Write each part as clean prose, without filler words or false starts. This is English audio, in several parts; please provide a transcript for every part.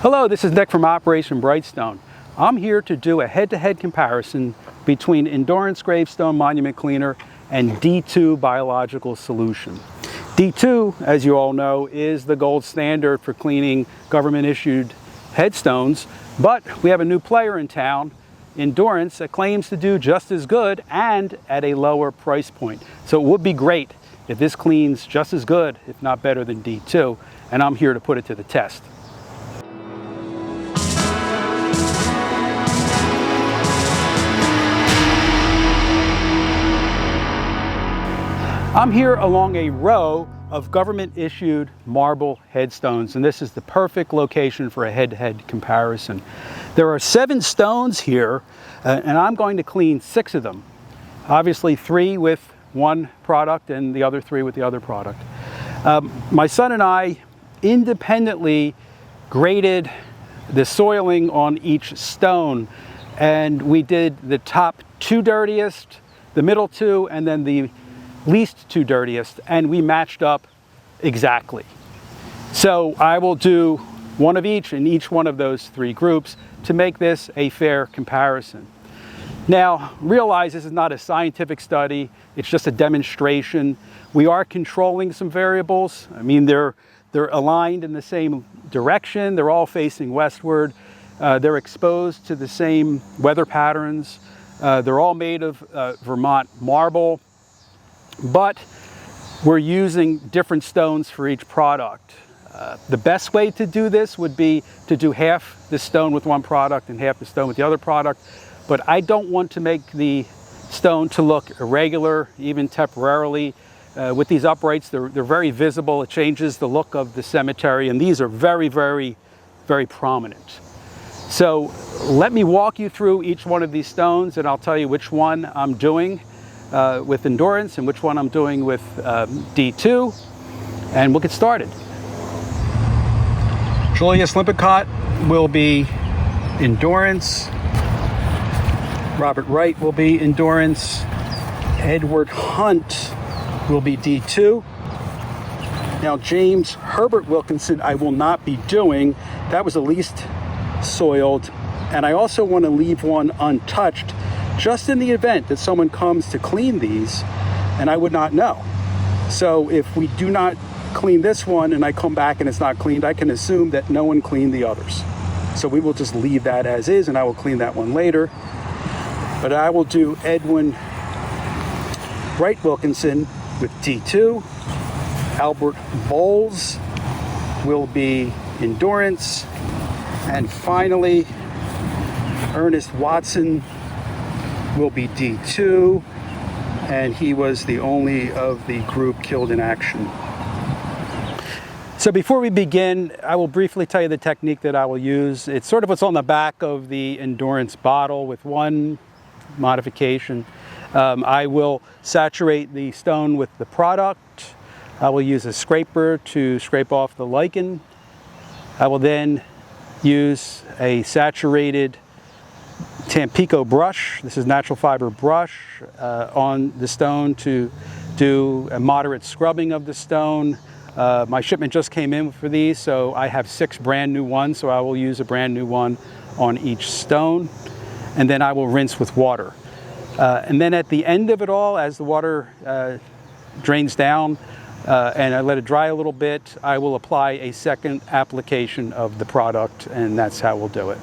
Hello, this is Nick from Operation Brightstone. I'm here to do a head-to-head comparison between Endurance Gravestone Monument Cleaner and D2 Biological Solution. D2, as you all know, is the gold standard for cleaning government-issued headstones, but we have a new player in town, Endurance, that claims to do just as good and at a lower price point. So it would be great if this cleans just as good, if not better than D2, and I'm here to put it to the test. I'm here along a row of government-issued marble headstones, and this is the perfect location for a head-to-head comparison. There are 7 stones here, and I'm going to clean 6 of them. Obviously 3 with one product and the other 3 with the other product. My son and I independently graded the soiling on each stone, and we did the top 2 dirtiest, the middle 2, and then the least 2 dirtiest, and we matched up exactly. So I will do one of each in each one of those 3 groups to make this a fair comparison. Now, realize this is not a scientific study, it's just a demonstration. We are controlling some variables. I mean, they're aligned in the same direction, they're all facing westward, they're exposed to the same weather patterns, they're all made of Vermont marble, but we're using different stones for each product. The best way to do this would be to do half the stone with one product and half the stone with the other product, but I don't want to make the stone to look irregular, even temporarily. With these uprights, they're very visible. It changes the look of the cemetery, and these are very, very, very prominent. So let me walk you through each one of these stones, and I'll tell you which one I'm doing with Endurance and which one I'm doing with D2, and we'll get started. Julius Lippincott will be Endurance, Robert Wright will be Endurance, Edward Hunt will be D2. Now James Herbert Wilkinson I will not be doing. That was the least soiled, and I also want to leave one untouched just in the event that someone comes to clean these and I would not know. So if we do not clean this one and I come back and it's not cleaned, I can assume that no one cleaned the others. So we will just leave that as is, and I will clean that one later. But I will do Edwin Wright Wilkinson with D2. Albert Bowles will be Endurance. And finally, Ernest Watson will be D2, and he was the only of the group killed in action. So before we begin, I will briefly tell you the technique that I will use. It's sort of what's on the back of the Endurance bottle with one modification. I will saturate the stone with the product. I will use a scraper to scrape off the lichen. I will then use a saturated Tampico brush, this is natural fiber brush, on the stone to do a moderate scrubbing of the stone. My shipment just came in for these, so I have 6 brand new ones, so I will use a brand new one on each stone, and then I will rinse with water. And then at the end of it all, as the water drains down and I let it dry a little bit, I will apply a second application of the product, and that's how we'll do it.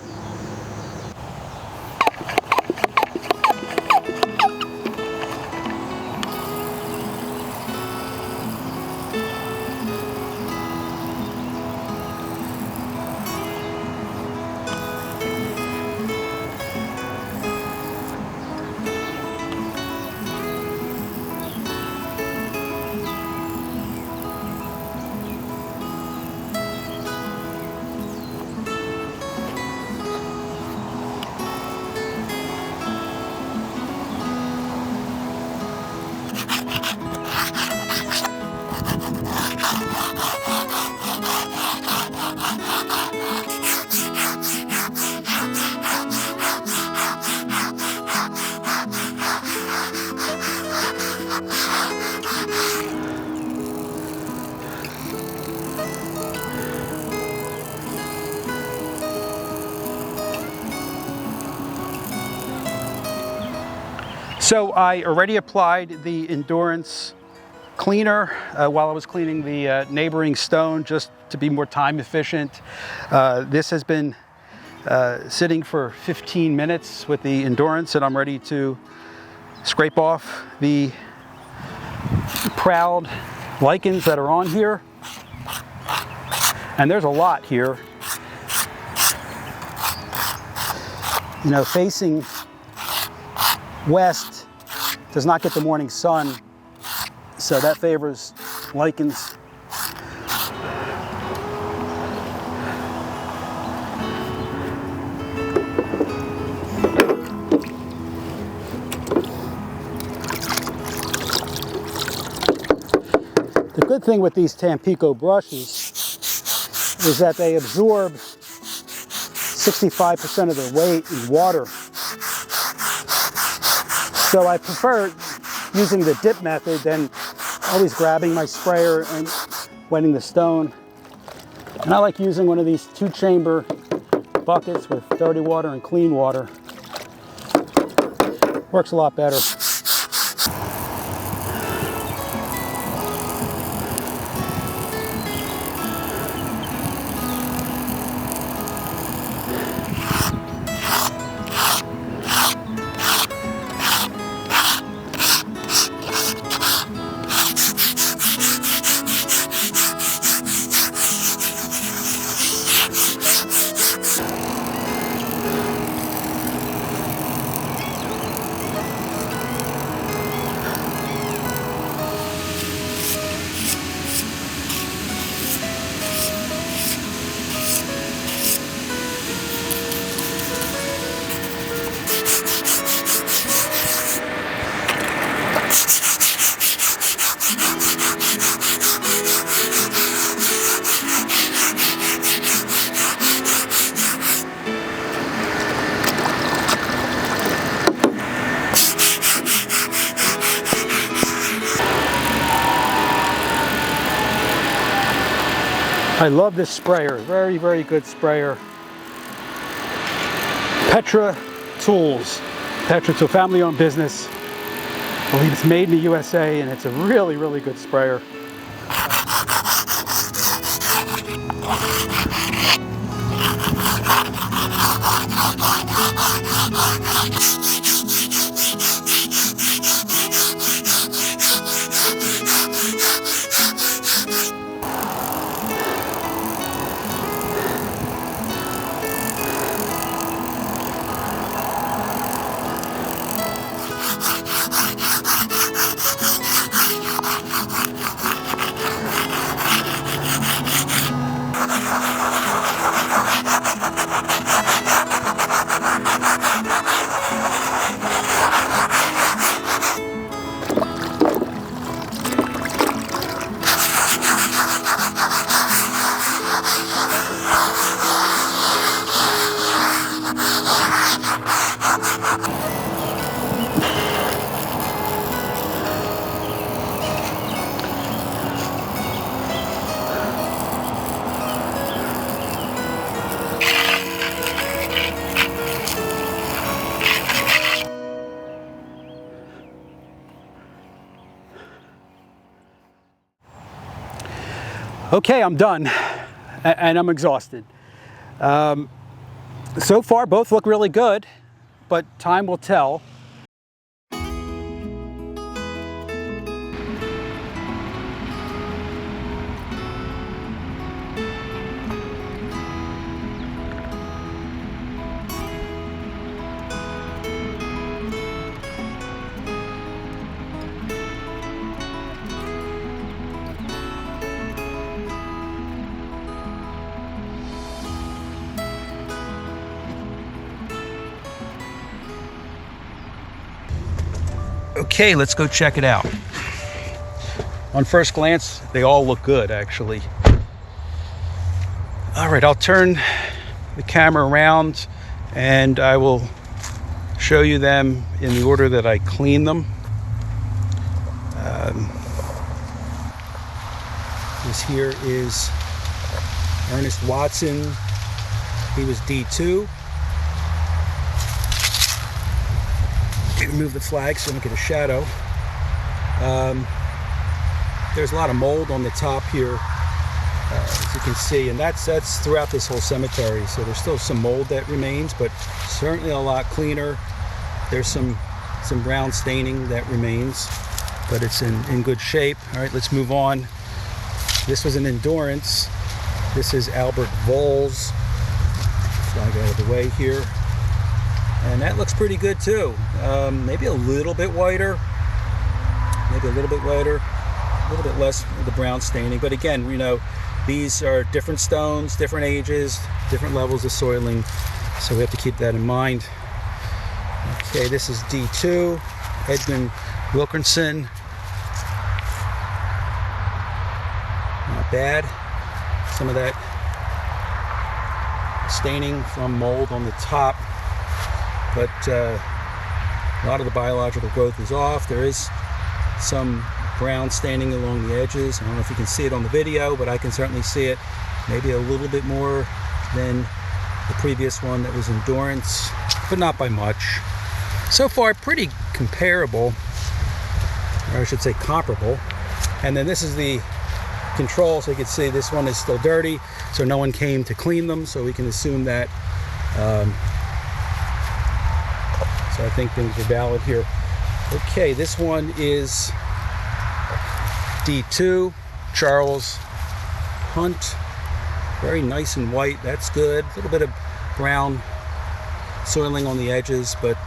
So I already applied the endurance cleaner while I was cleaning the neighboring stone, just to be more time efficient. This has been sitting for 15 minutes with the endurance, and I'm ready to scrape off the proud lichens that are on here. And there's a lot here. You know, facing west does not get the morning sun, so that favors lichens. The good thing with these Tampico brushes is that they absorb 65% of their weight in water. So I prefer using the dip method than always grabbing my sprayer and wetting the stone. And I like using one of these 2-chamber buckets with dirty water and clean water. Works a lot better. I love this sprayer, very, very good sprayer. Petra Tools, family-owned business. I believe it's made in the USA, and it's a really, really good sprayer. Okay, I'm done, and I'm exhausted. So far, both look really good, but time will tell. Okay, let's go check it out. On first glance, they all look good, actually. All right, I'll turn the camera around and I will show you them in the order that I clean them. This here is Ernest Watson. He was D2. remove the flag so I don't get a shadow. There's a lot of mold on the top here, as you can see, and that's throughout this whole cemetery. So there's still some mold that remains, but certainly a lot cleaner. There's some brown staining that remains, but it's in good shape. All right, let's move on. This was an Endurance. This is Albert Voles. Flag out of the way here. And that looks pretty good too. Maybe a little bit whiter. Maybe a little bit whiter. A little bit less of the brown staining. But again, you know, these are different stones, different ages, different levels of soiling. So we have to keep that in mind. Okay, this is D2. Edwin Wilkinson. Not bad. Some of that staining from mold on the top, but a lot of the biological growth is off. There is some brown staining along the edges. I don't know if you can see it on the video, but I can certainly see it. Maybe a little bit more than the previous one that was Endurance, but not by much. So far, pretty comparable, or I should say comparable. And then this is the control, so you can see this one is still dirty, so no one came to clean them, so we can assume that. So I think things are valid here. Okay, this one is D2, Charles Hunt. Very nice and white, that's good. A little bit of brown soiling on the edges, but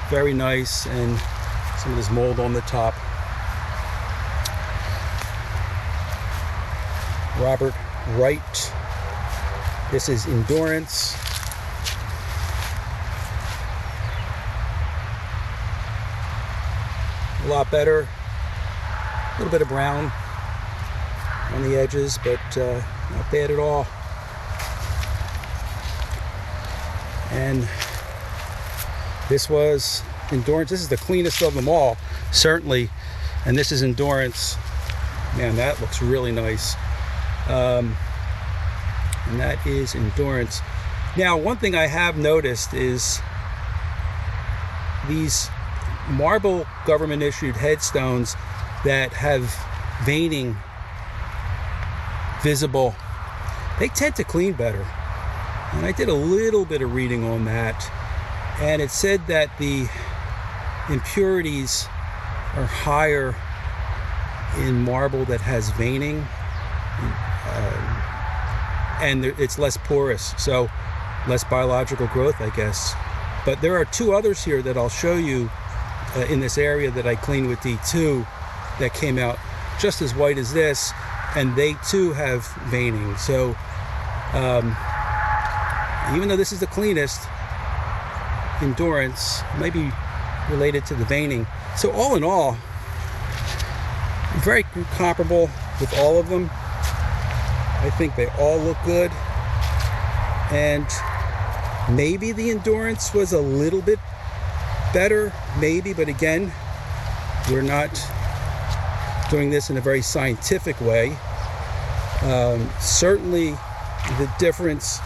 very nice, and some of this mold on the top. Robert Wright. This is Endurance. A lot better. A little bit of brown on the edges, but not bad at all. And this was Endurance. This is the cleanest of them all, certainly. And this is Endurance. Man, that looks really nice. And that is Endurance. Now, one thing I have noticed is these marble government issued headstones that have veining visible, they tend to clean better. And I did a little bit of reading on that, and it said that the impurities are higher in marble that has veining, and it's less porous, so less biological growth, I guess. But there are two others here that I'll show you in this area that I cleaned with D2 that came out just as white as this, and they too have veining. So even though this is the cleanest, Endurance might be related to the veining. So all in all, very comparable with all of them. I think they all look good, and maybe the Endurance was a little bit better, maybe, but again, we're not doing this in a very scientific way. Certainly the difference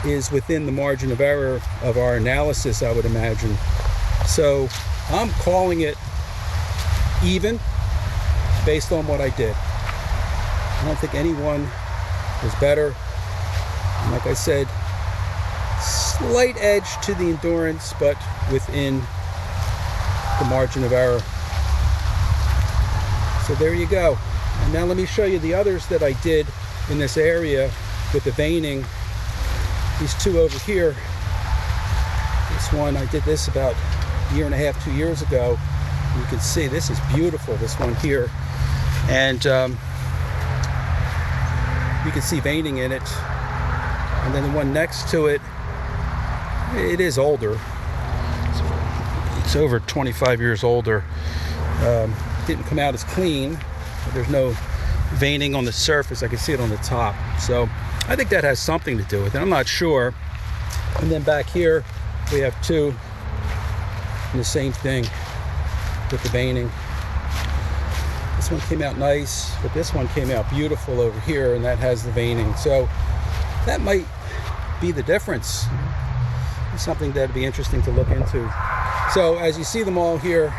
is within the margin of error of our analysis, I would imagine. So I'm calling it even based on what I did. I don't think anyone was better. And like I said, slight edge to the Endurance, but within the margin of error. So there you go. And now let me show you the others that I did in this area with the veining. These two over here. This one, I did this about a year and a half, 2 years ago. You can see this is beautiful, this one here. And you can see veining in it. And then the one next to it, it is older. It's over 25 years older. Didn't come out as clean. There's no veining on the surface. I can see it on the top. So I think that has something to do with it. I'm not sure. And then back here, we have two, and the same thing with the veining. This one came out nice, but this one came out beautiful over here, and that has the veining. So that might be the difference. It's something that'd be interesting to look into. So as you see them all here,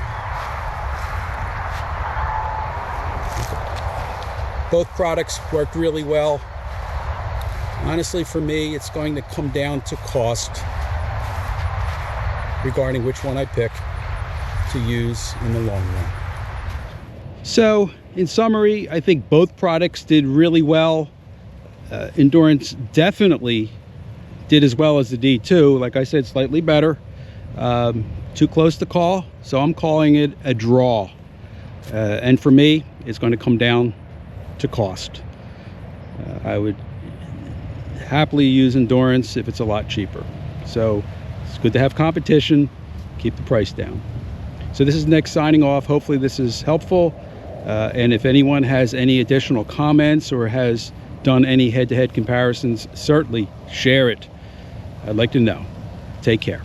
both products worked really well. Honestly, for me, it's going to come down to cost regarding which one I pick to use in the long run. So, in summary, I think both products did really well. Endurance definitely did as well as the D2. Like I said, slightly better. Too close to call, so I'm calling it a draw. And for me, it's going to come down to cost. I would happily use Endurance if it's a lot cheaper. So it's good to have competition, keep the price down. So this is Nick signing off. Hopefully this is helpful. And if anyone has any additional comments or has done any head-to-head comparisons, certainly share it. I'd like to know. Take care.